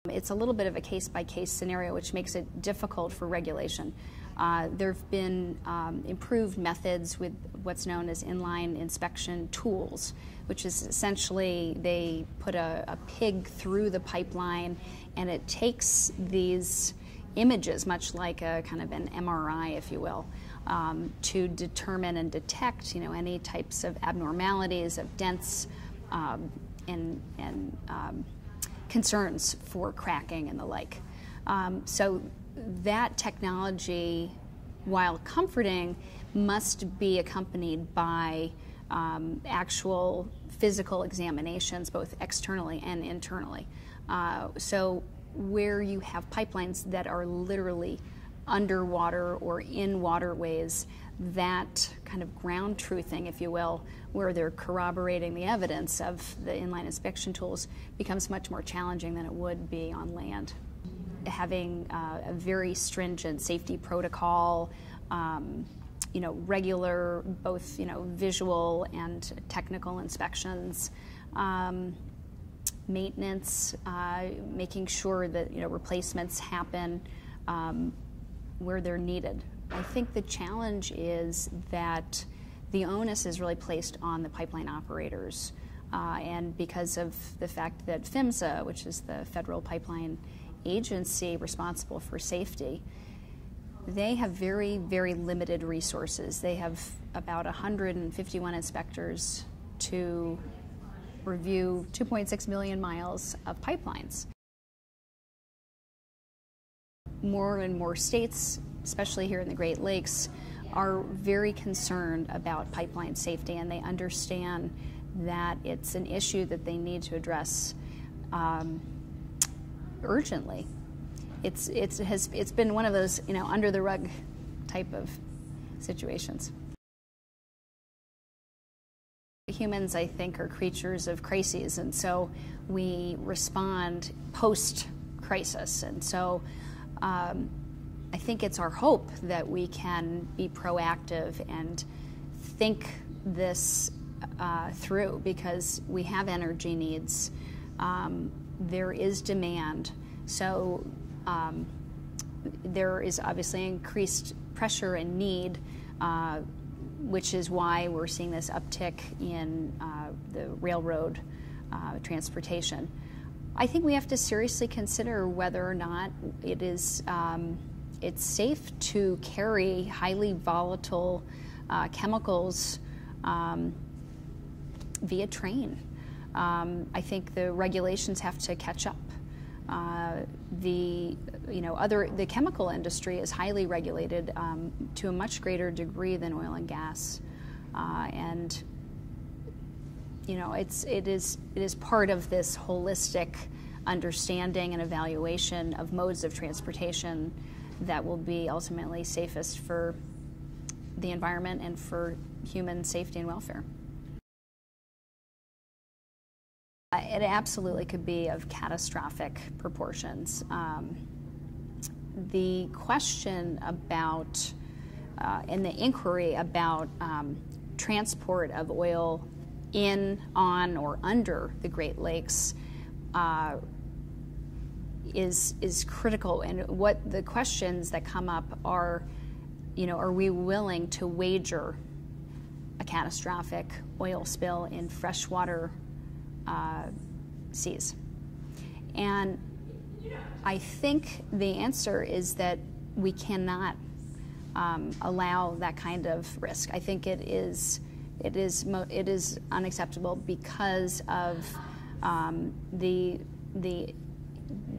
It's a little bit of a case-by-case scenario, which makes it difficult for regulation. There have been improved methods with what's known as inline inspection tools, which is essentially they put a pig through the pipeline and it takes these images, much like a kind of an MRI, if you will, to determine and detect, any types of abnormalities of dents and concerns for cracking and the like. So that technology, while comforting, must be accompanied by actual physical examinations, both externally and internally. So where you have pipelines that are literally underwater or in waterways, that kind of ground truthing, if you will, where they're corroborating the evidence of the inline inspection tools, becomes much more challenging than it would be on land. Having a very stringent safety protocol, regular both visual and technical inspections, maintenance, making sure that replacements happen where they're needed. I think the challenge is that the onus is really placed on the pipeline operators, and because of the fact that PHMSA, which is the federal pipeline agency responsible for safety, they have very, very limited resources. They have about 151 inspectors to review 2.6 million miles of pipelines. More and more states, especially here in the Great Lakes, are very concerned about pipeline safety, and they understand that it's an issue that they need to address urgently. It's been one of those under the rug type of situations. Humans, I think, are creatures of crises, and so we respond post-crisis. And so I think it's our hope that we can be proactive and think this through, because we have energy needs. There is demand. So there is obviously increased pressure and need, which is why we're seeing this uptick in the railroad transportation. I think we have to seriously consider whether or not it is it's safe to carry highly volatile chemicals via train. I think the regulations have to catch up. The chemical industry is highly regulated to a much greater degree than oil and gas, and it is part of this holistic understanding and evaluation of modes of transportation that will be ultimately safest for the environment and for human safety and welfare. It absolutely could be of catastrophic proportions. The question about and the inquiry about transport of oil in, on, or under the Great Lakes is critical. And what the questions that come up are, are we willing to wager a catastrophic oil spill in freshwater seas? And I think the answer is that we cannot allow that kind of risk. I think it is unacceptable because of the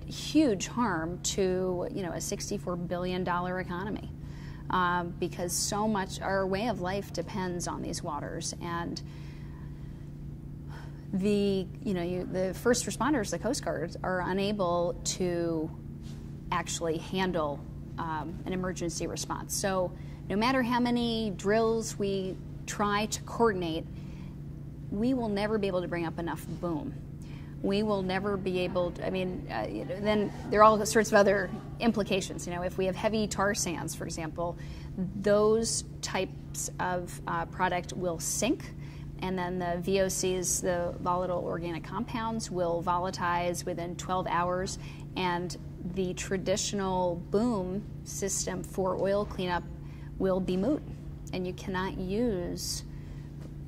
huge harm to a $64 billion economy, because so much our way of life depends on these waters. And the first responders, the Coast Guard, are unable to actually handle an emergency response. So no matter how many drills we try to coordinate, we will never be able to bring up enough boom. We will never be able to, then there are all sorts of other implications. If we have heavy tar sands, for example, those types of product will sink, and then the VOCs, the volatile organic compounds, will volatilize within 12 hours, and the traditional boom system for oil cleanup will be moot, and you cannot use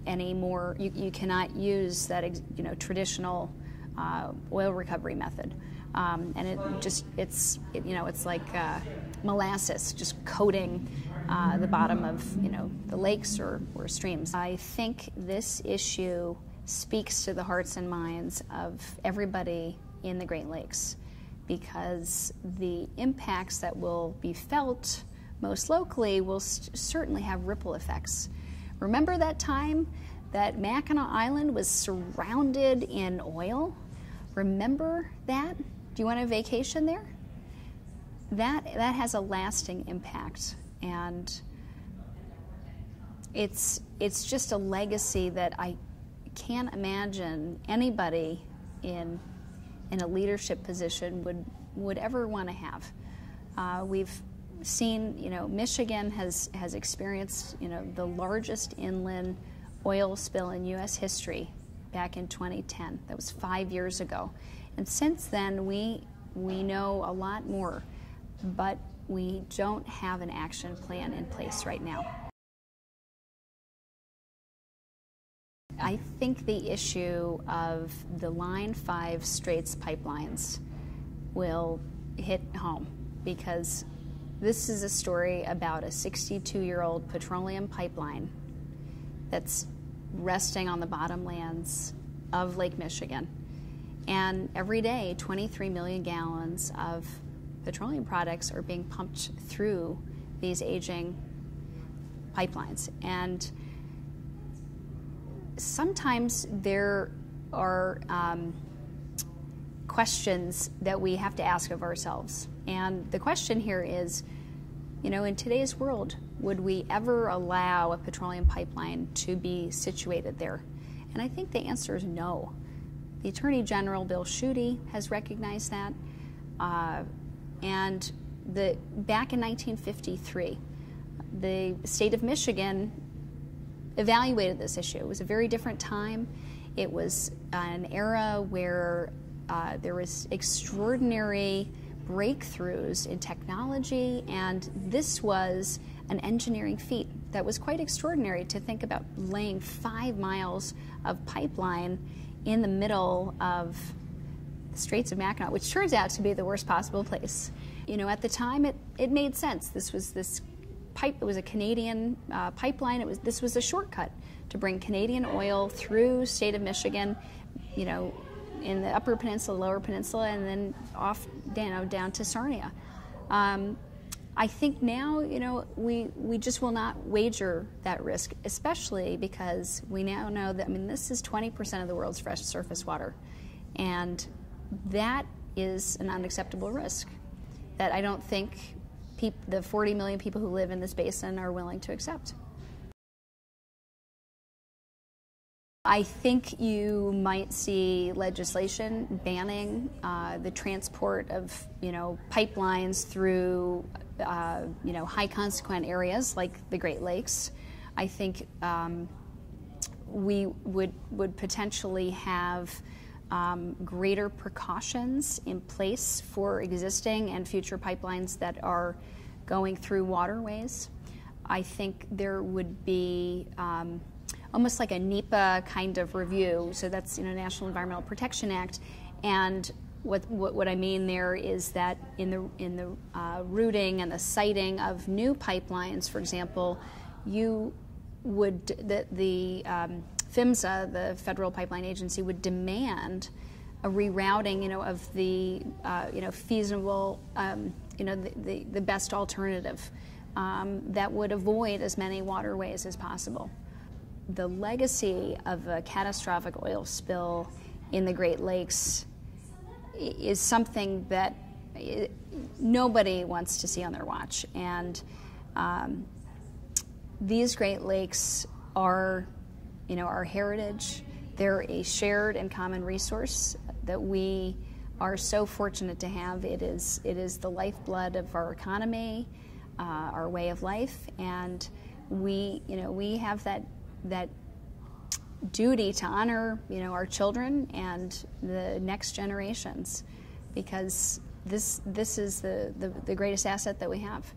any more. You cannot use that traditional oil recovery method, and it's like molasses just coating the bottom of the lakes or streams. I think this issue speaks to the hearts and minds of everybody in the Great Lakes, because the impacts that will be felt most locally will certainly have ripple effects. Remember that time that Mackinac Island was surrounded in oil? Remember that? Do you want a vacation there? That has a lasting impact, and it's just a legacy that I can't imagine anybody in a leadership position would ever want to have. We've seen, Michigan has experienced, the largest inland oil spill in U.S. history back in 2010. That was 5 years ago. And since then, we know a lot more, but we don't have an action plan in place right now. I think the issue of the Line 5 Straits pipelines will hit home, because this is a story about a 62-year-old petroleum pipeline that's resting on the bottomlands of Lake Michigan. And every day, 23 million gallons of petroleum products are being pumped through these aging pipelines. And sometimes there are questions that we have to ask of ourselves. And the question here is, in today's world, would we ever allow a petroleum pipeline to be situated there? And I think the answer is no. The Attorney General, Bill Schuette, has recognized that. And back in 1953, the state of Michigan evaluated this issue. It was a very different time. It was an era where there was extraordinary breakthroughs in technology, and this was an engineering feat that was quite extraordinary, to think about laying 5 miles of pipeline in the middle of the Straits of Mackinac, which turns out to be the worst possible place. At the time, it made sense. This was pipe. It was a Canadian pipeline. This was a shortcut to bring Canadian oil through state of Michigan, in the Upper Peninsula, Lower Peninsula, and then off down to Sarnia. I think now, we just will not wager that risk, especially because we now know that, this is 20% of the world's fresh surface water, and that is an unacceptable risk that I don't think the 40 million people who live in this basin are willing to accept. I think you might see legislation banning the transport of, pipelines through, high consequent areas like the Great Lakes. I think we would potentially have greater precautions in place for existing and future pipelines that are going through waterways. I think there would be almost like a NEPA kind of review. So that's National Environmental Protection Act, and what I mean there is that in the routing and the siting of new pipelines, for example, the PHMSA, the Federal Pipeline Agency, would demand a rerouting, of the feasible, the best alternative that would avoid as many waterways as possible. The legacy of a catastrophic oil spill in the Great Lakes is something that nobody wants to see on their watch. And these Great Lakes are, our heritage. They're a shared and common resource that we are so fortunate to have. It is the lifeblood of our economy, our way of life, and we have that duty to honor, our children and the next generations, because this is the greatest asset that we have.